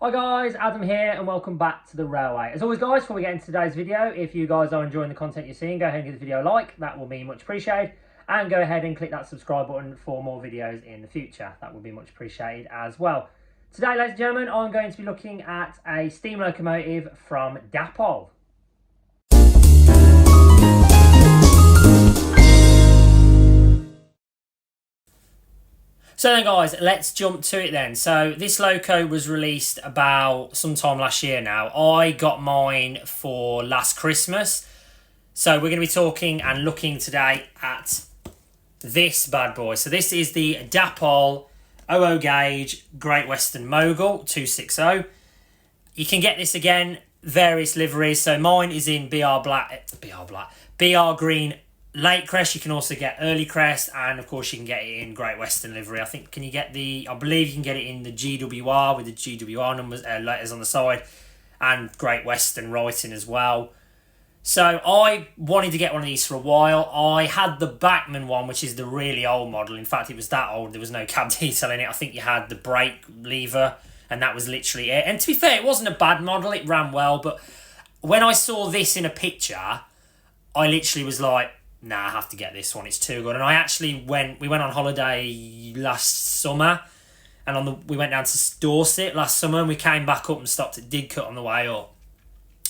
Hi guys, Adam here and welcome back to the railway. As always guys, before we get into today's video, if you guys are enjoying the content you're seeing, go ahead and give the video a like, that will be much appreciated. And go ahead and click that subscribe button for more videos in the future, that would be much appreciated as well. Today ladies and gentlemen, I'm going to be looking at a steam locomotive from Dapol. So then guys, let's jump to it then. So this loco was released about sometime last year now. I got mine for last Christmas. So we're going to be talking and looking today at this bad boy. So this is the Dapol 00 gauge Great Western Mogul 260. You can get this again, various liveries. So mine is in BR green late crest. You can also get early crest, and of course you can get it in Great Western livery. I believe you can get it in the GWR with the GWR numbers, letters on the side, and Great Western writing as well. So I wanted to get one of these for a while. I had the Bachmann one, which is the really old model. In fact, it was that old, there was no cab detail in it. I think you had the brake lever, and that was literally it. And to be fair, it wasn't a bad model, it ran well, but when I saw this in a picture, I literally was like, nah, I have to get this one, it's too good. And I actually we went on holiday last summer, and we went down to Dorset last summer, and we came back up and stopped at Didcot on the way up.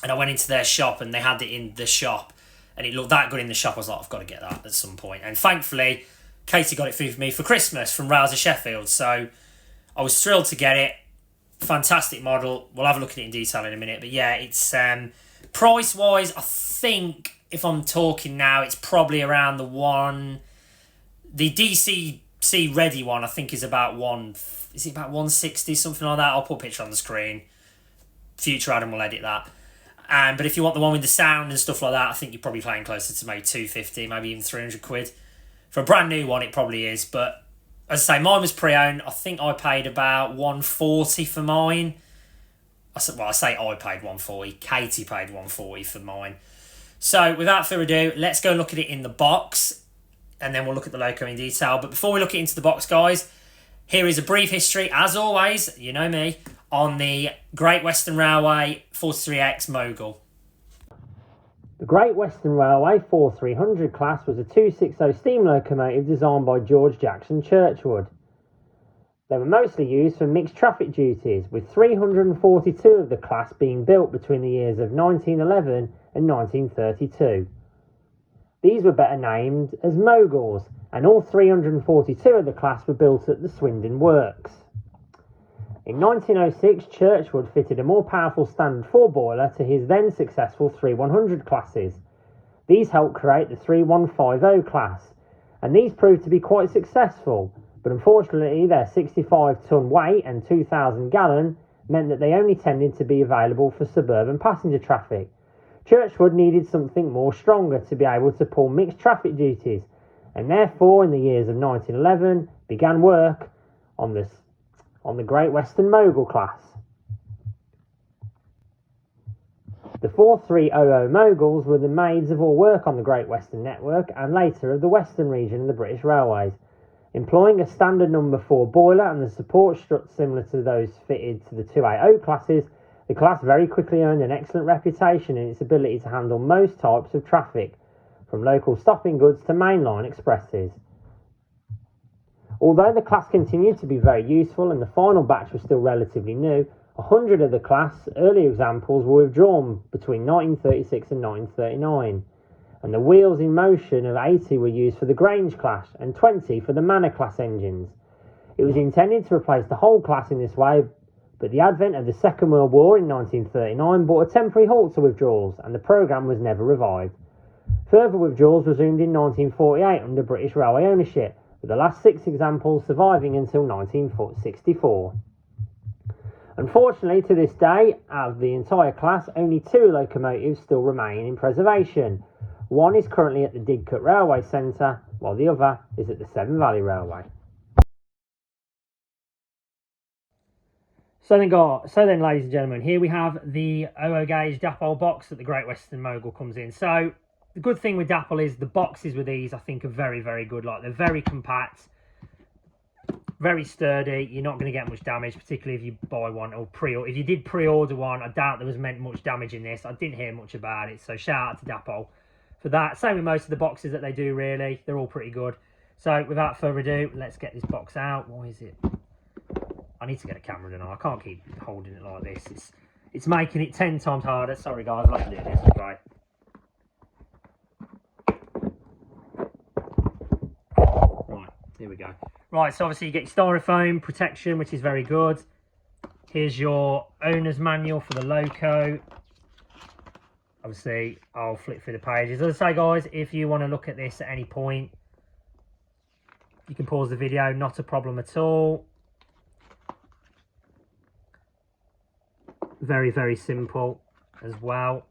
And I went into their shop, and they had it in the shop, and it looked that good in the shop. I was like, I've got to get that at some point. And thankfully, Katie got it for me for Christmas from Rails of Sheffield. So I was thrilled to get it. Fantastic model. We'll have a look at it in detail in a minute. But yeah, it's price-wise, I think, if I'm talking now, it's probably around the DCC ready one, I think is about 160, something like that? I'll put a picture on the screen. Future Adam will edit that. But if you want the one with the sound and stuff like that, I think you're probably paying closer to maybe 250, maybe even 300 quid. For a brand new one, it probably is. But as I say, mine was pre-owned. I think I paid about 140 for mine. I say I paid 140. Katie paid 140 for mine. So without further ado, let's go and look at it in the box, and then we'll look at the loco in detail. But before we look into the box, guys, here is a brief history, as always, you know me, on the Great Western Railway 43x Mogul. The Great Western Railway 4300 class was a 260 steam locomotive designed by George Jackson Churchward. They were mostly used for mixed traffic duties, with 342 of the class being built between the years of 1911 and 1932. These were better named as Moguls, and all 342 of the class were built at the Swindon Works. In 1906, Churchward fitted a more powerful standard 4 boiler to his then successful 3100 classes. These helped create the 3150 class, and these proved to be quite successful, but unfortunately their 65-ton weight and 2,000 gallon meant that they only tended to be available for suburban passenger traffic. Churchward needed something more stronger to be able to pull mixed traffic duties, and therefore in the years of 1911 began work on the Great Western Mogul class. The 4300 Moguls were the maids of all work on the Great Western network and later of the Western region of the British Railways. Employing a standard number 4 boiler and the support struts similar to those fitted to the 280 classes, the class very quickly earned an excellent reputation in its ability to handle most types of traffic, from local stopping goods to mainline expresses. Although the class continued to be very useful and the final batch was still relatively new, 100 of the class early examples were withdrawn between 1936 and 1939, and the wheels in motion of 80 were used for the Grange class and 20 for the Manor class engines. It was intended to replace the whole class in this way, but the advent of the Second World War in 1939 brought a temporary halt to withdrawals, and the programme was never revived. Further withdrawals resumed in 1948 under British Railway ownership, with the last 6 examples surviving until 1964. Unfortunately, to this day, out of the entire class, only 2 locomotives still remain in preservation. One is currently at the Didcot Railway Centre, while the other is at the Severn Valley Railway. So then, ladies and gentlemen, here we have the 00 gauge Dapol box that the Great Western Mogul comes in. So the good thing with Dapol is the boxes with these, I think, are very, very good. Like, they're very compact, Very sturdy. You're not going to get much damage, particularly if you buy one or if you did pre-order one. I doubt there was meant much damage in this. I didn't hear much about it, so shout out to Dapol for that. Same with most of the boxes that they do, really. They're all pretty good. So without further ado, let's get this box out. Why is it? I need to get a camera tonight. I can't keep holding it like this. It's making it 10 times harder. Sorry guys, I'll have to do this. Right. Right, here we go. Right, so obviously you get your styrofoam protection, which is very good. Here's your owner's manual for the loco. Obviously, I'll flip through the pages. As I say, guys, if you want to look at this at any point, you can pause the video, not a problem at all. Very, very simple as well.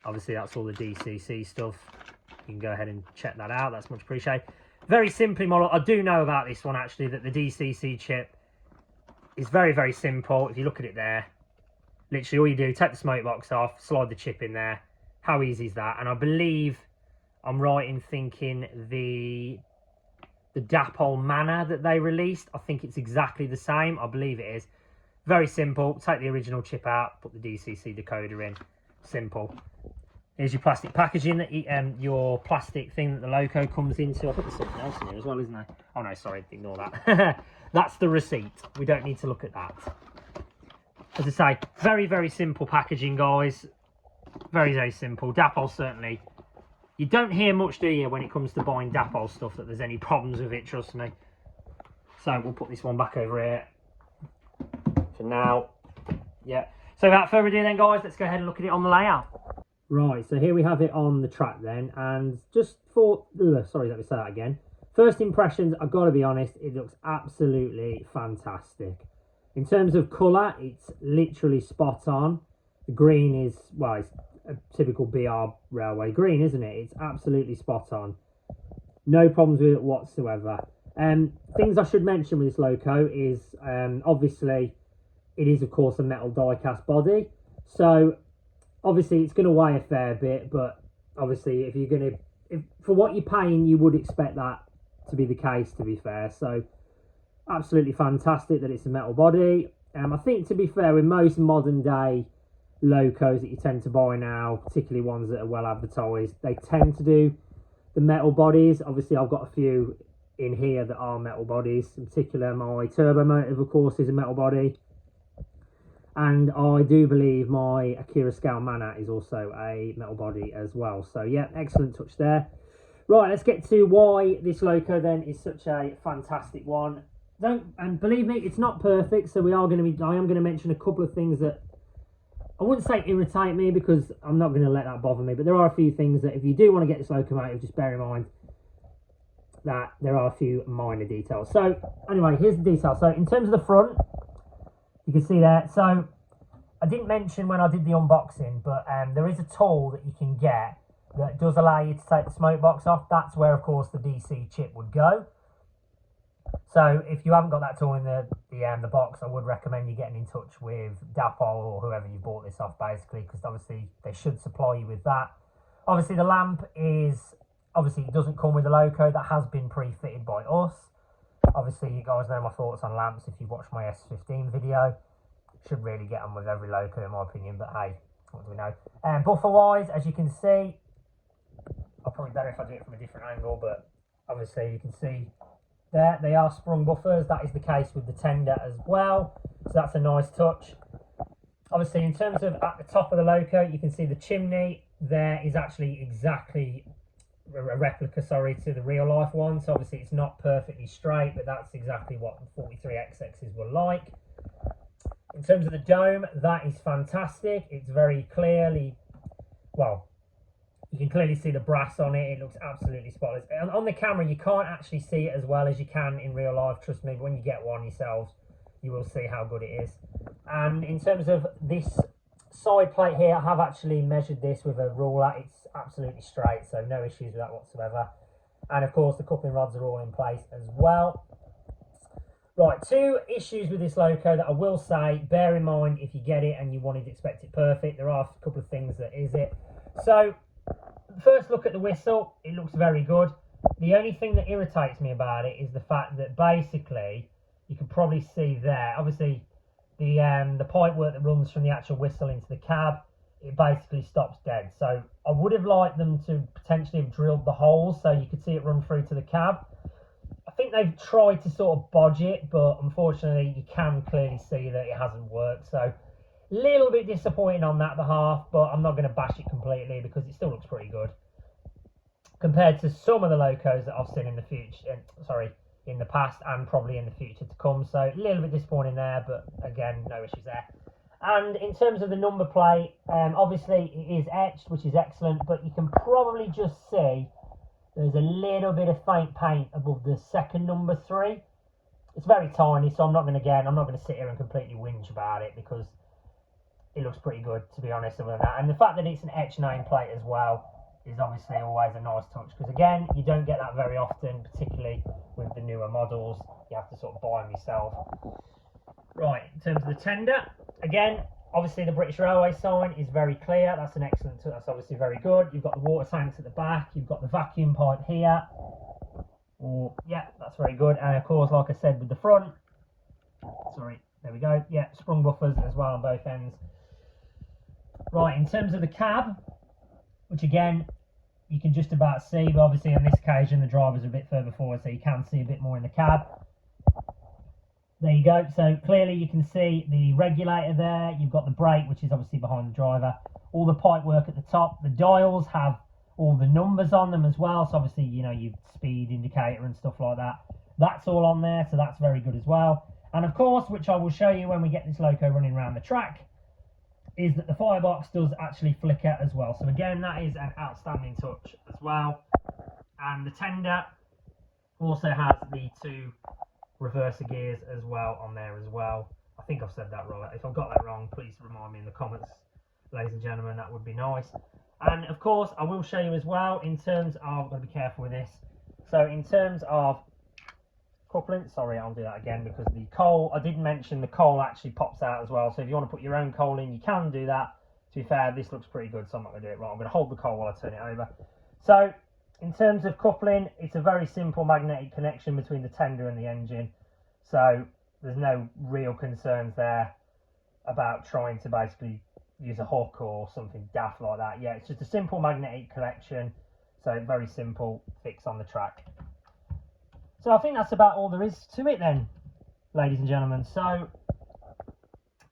Obviously, that's all the DCC stuff. You can go ahead and check that out. That's much appreciated. Very simply modeled. I do know about this one, actually, that the DCC chip is very, very simple. If you look at it there, literally all you do, take the smoke box off, slide the chip in there. How easy is that? And I believe I'm right in thinking the Dapol Mana that they released, I think it's exactly the same. I believe it is. Very simple. Take the original chip out, put the DCC decoder in. Simple. Here's your plastic packaging, that your plastic thing that the loco comes into. I think there's something else in here as well, isn't there? Oh no, sorry, ignore that. That's the receipt. We don't need to look at that. As I say, very, very simple packaging, guys. Very, very simple. Dapol certainly. You don't hear much, do you, when it comes to buying Dapol stuff, that there's any problems with it, trust me. So we'll put this one back over here for now. Yeah. So without further ado then, guys, let's go ahead and look at it on the layout. Right, so here we have it on the track then, and just for, sorry, let me say that again. First impressions, I've got to be honest, it looks absolutely fantastic. In terms of colour, it's literally spot on. The green is, well, it's a typical BR railway green, isn't it? It's absolutely spot on. No problems with it whatsoever. Things I should mention with this loco is, obviously, it is, of course, a metal die-cast body. So, obviously, it's going to weigh a fair bit, but obviously, if you're going to, for what you're paying, you would expect that to be the case, to be fair. So, absolutely fantastic that it's a metal body. I think, to be fair, with most modern day locos that you tend to buy now, particularly ones that are well advertised, they tend to do the metal bodies. Obviously, I've got a few in here that are metal bodies. In particular, my turbo motive, of course, is a metal body. And I do believe my Akira Scale Mana is also a metal body as well. So, yeah, excellent touch there. Right, let's get to why this loco then is such a fantastic one. And believe me, it's not perfect. So I am going to mention a couple of things that I wouldn't say irritate me, because I'm not going to let that bother me. But there are a few things that if you do want to get this locomotive, just bear in mind that there are a few minor details. So anyway, here's the details. So in terms of the front, you can see there. So I didn't mention when I did the unboxing, but there is a tool that you can get that does allow you to take the smoke box off. That's where, of course, the DC chip would go. So if you haven't got that tool in the box, I would recommend you getting in touch with Dapol or whoever you bought this off, basically, because obviously they should supply you with that. Obviously, the lamp is, obviously it doesn't come with the loco. That has been pre-fitted by us. Obviously, you guys know my thoughts on lamps if you watched my S15 video. Should really get on with every loco, in my opinion, but hey, what do we know? Buffer-wise, as you can see, I'll probably better if I do it from a different angle, but obviously you can see there, they are sprung buffers. That is the case with the tender as well, so that's a nice touch. Obviously, in terms of at the top of the loco, you can see the chimney there is actually exactly a replica, sorry, to the real life one. So obviously it's not perfectly straight, but that's exactly what the 43xx's were like. In terms of the dome, that is fantastic. It's very clearly, well, you can clearly see the brass on it. It looks absolutely spotless. And on the camera, you can't actually see it as well as you can in real life. Trust me, when you get one yourselves, you will see how good it is. And in terms of this side plate here, I have actually measured this with a ruler. It's absolutely straight, so no issues with that whatsoever. And of course, the coupling rods are all in place as well. Right, two issues with this loco that I will say, bear in mind if you get it and you wanted to expect it perfect, there are a couple of things that is it. So, first look at the whistle, it looks very good. The only thing that irritates me about it is the fact that basically you can probably see there, obviously the pipe work that runs from the actual whistle into the cab, it basically stops dead. So I would have liked them to potentially have drilled the holes so you could see it run through to the cab. I think they've tried to sort of bodge it, but unfortunately you can clearly see that it hasn't worked. So a little bit disappointing on that behalf, but I'm not going to bash it completely because it still looks pretty good compared to some of the locos that I've seen in the future. In the past and probably in the future to come. So a little bit disappointing there, but again, no issues there. And in terms of the number plate, obviously it is etched, which is excellent, but you can probably just see there's a little bit of faint paint above the second number 3. It's very tiny, so I'm not going to sit here and completely whinge about it because it looks pretty good, to be honest, other than that. And the fact that it's an etched nameplate as well is obviously always a nice touch, because again, you don't get that very often, particularly with the newer models. You have to sort of buy them yourself. Right, in terms of the tender, again, obviously the British Railway sign is very clear. That's an excellent touch. That's obviously very good. You've got the water tanks at the back. You've got the vacuum pipe here. Yeah, that's very good. And of course, like I said, with the front, sorry, there we go. Yeah, sprung buffers as well on both ends. Right, in terms of the cab, which again, you can just about see, but obviously on this occasion the driver's a bit further forward, so you can see a bit more in the cab. There you go. So clearly you can see the regulator there. You've got the brake, which is obviously behind the driver. All the pipe work at the top. The dials have all the numbers on them as well. So obviously, you know, your speed indicator and stuff like that. That's all on there, so that's very good as well. And of course, which I will show you when we get this loco running around the track, is that the firebox does actually flicker as well. So again, that is an outstanding touch as well. And the tender also has the 2 reverser gears as well on there as well. I think I've said that right. If I've got that wrong, please remind me in the comments, ladies and gentlemen, that would be nice. And of course, I will show you as well in terms of, I've got to be careful with this. So in terms of coupling, sorry, I'll do that again because the coal, I did mention the coal actually pops out as well. So if you want to put your own coal in, you can do that. To be fair, this looks pretty good, so I'm not going to do it right. I'm going to hold the coal while I turn it over. So in terms of coupling, it's a very simple magnetic connection between the tender and the engine. So there's no real concerns there about trying to basically use a hook or something daft like that. Yeah, it's just a simple magnetic connection. So very simple fix on the track. So I think that's about all there is to it then, ladies and gentlemen. So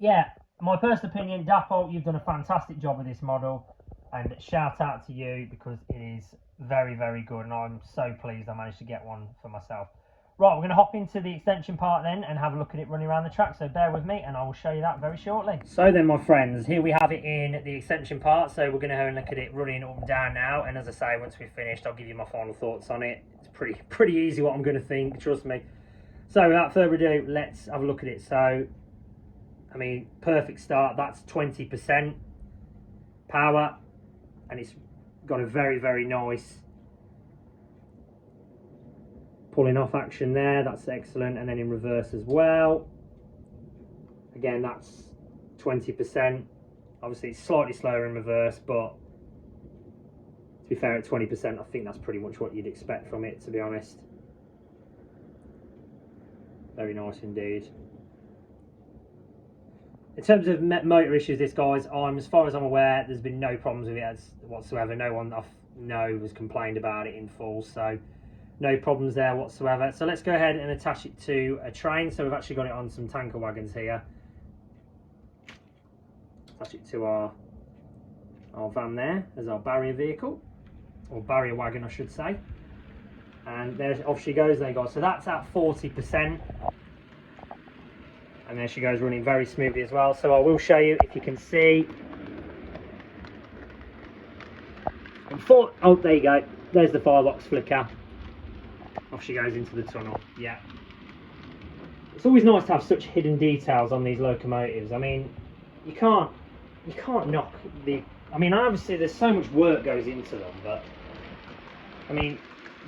yeah, my personal opinion, Dapol, you've done a fantastic job with this model, and shout out to you because it is very, very good, and I'm so pleased I managed to get one for myself. Right, we're going to hop into the extension part then and have a look at it running around the track, so bear with me and I will show you that very shortly. So then, my friends, here we have it in the extension part, so we're going to have a look at it running up and down now, and as I say, once we've finished, I'll give you my final thoughts on it. It's pretty easy what I'm going to think, trust me. So without further ado, let's have a look at it. So, I mean, perfect start, that's 20% power, and it's got a very, very nice pulling off action there, that's excellent. And then in reverse as well, again, that's 20%. Obviously it's slightly slower in reverse, but to be fair, at 20% I think that's pretty much what you'd expect from it, to be honest. Very nice indeed. In terms of motor issues, this guys, as far as I'm aware, there's been no problems with it whatsoever. No one I know has complained about it in full, so no problems there whatsoever. So let's go ahead and attach it to a train. So we've actually got it on some tanker wagons here. Attach it to our van there as our barrier vehicle, or barrier wagon I should say. And there, off she goes, there you go. So that's at 40%. And there she goes, running very smoothly as well. So I will show you if you can see. Oh, there you go. There's the firebox flicker. Off she goes into the tunnel. Yeah. It's always nice to have such hidden details on these locomotives. I mean, you can't knock the. I mean, obviously there's so much work goes into them, but I mean,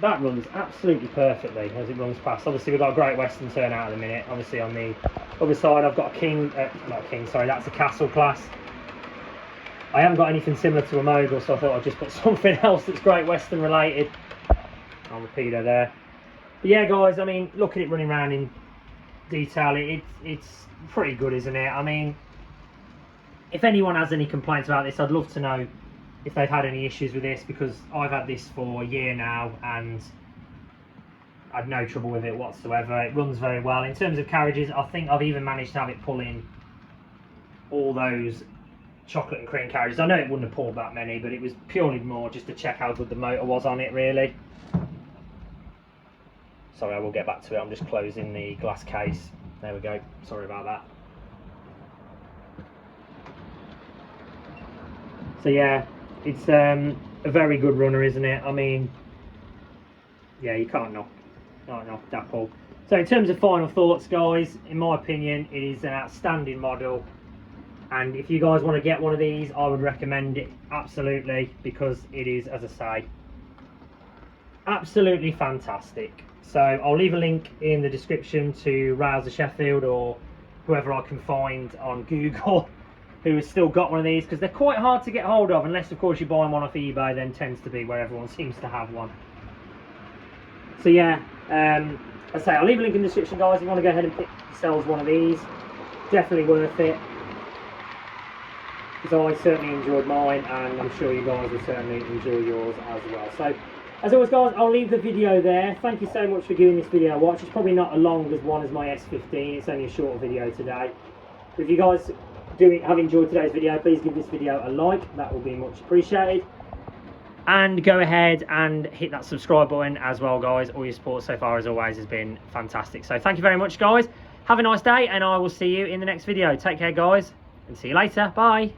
that runs absolutely perfectly as it runs past. Obviously we've got a Great Western turnout at the minute. Obviously on the other side I've got a not a King, sorry, that's a Castle class. I haven't got anything similar to a Mogul, so I thought I'd just put something else that's Great Western related. on the pedo there. But yeah, guys, I mean, look at it running around in detail. It's pretty good, isn't it? I mean, if anyone has any complaints about this, I'd love to know if they've had any issues with this, because I've had this for a year now and I've no trouble with it whatsoever. It runs very well. In terms of carriages, I think I've even managed to have it pull in all those chocolate and cream carriages. I know it wouldn't have pulled that many, but it was purely more just to check how good the motor was on it, really. Sorry, I will get back to it. I'm just closing the glass case. There we go. Sorry about that. So yeah, it's a very good runner, isn't it? I mean, yeah, you can't knock Dapol. So in terms of final thoughts, guys, in my opinion, it is an outstanding model. And if you guys want to get one of these, I would recommend it absolutely, because it is, as I say, absolutely fantastic. So I'll leave a link in the description to Rails of Sheffield, or whoever I can find on Google who has still got one of these, because they're quite hard to get hold of, unless of course you buy one off eBay. Then tends to be where everyone seems to have one. So yeah, as I say, I'll leave a link in the description, guys. If you want to go ahead and pick yourselves one of these, definitely worth it, because I certainly enjoyed mine, and I'm sure you guys will certainly enjoy yours as well. So as always, guys, I'll leave the video there. Thank you so much for giving this video a watch. It's probably not as long as one as my S15. It's only a short video today. But if you guys have enjoyed today's video, please give this video a like. That will be much appreciated. And go ahead and hit that subscribe button as well, guys. All your support so far, as always, has been fantastic. So thank you very much, guys. Have a nice day, and I will see you in the next video. Take care, guys, and see you later. Bye.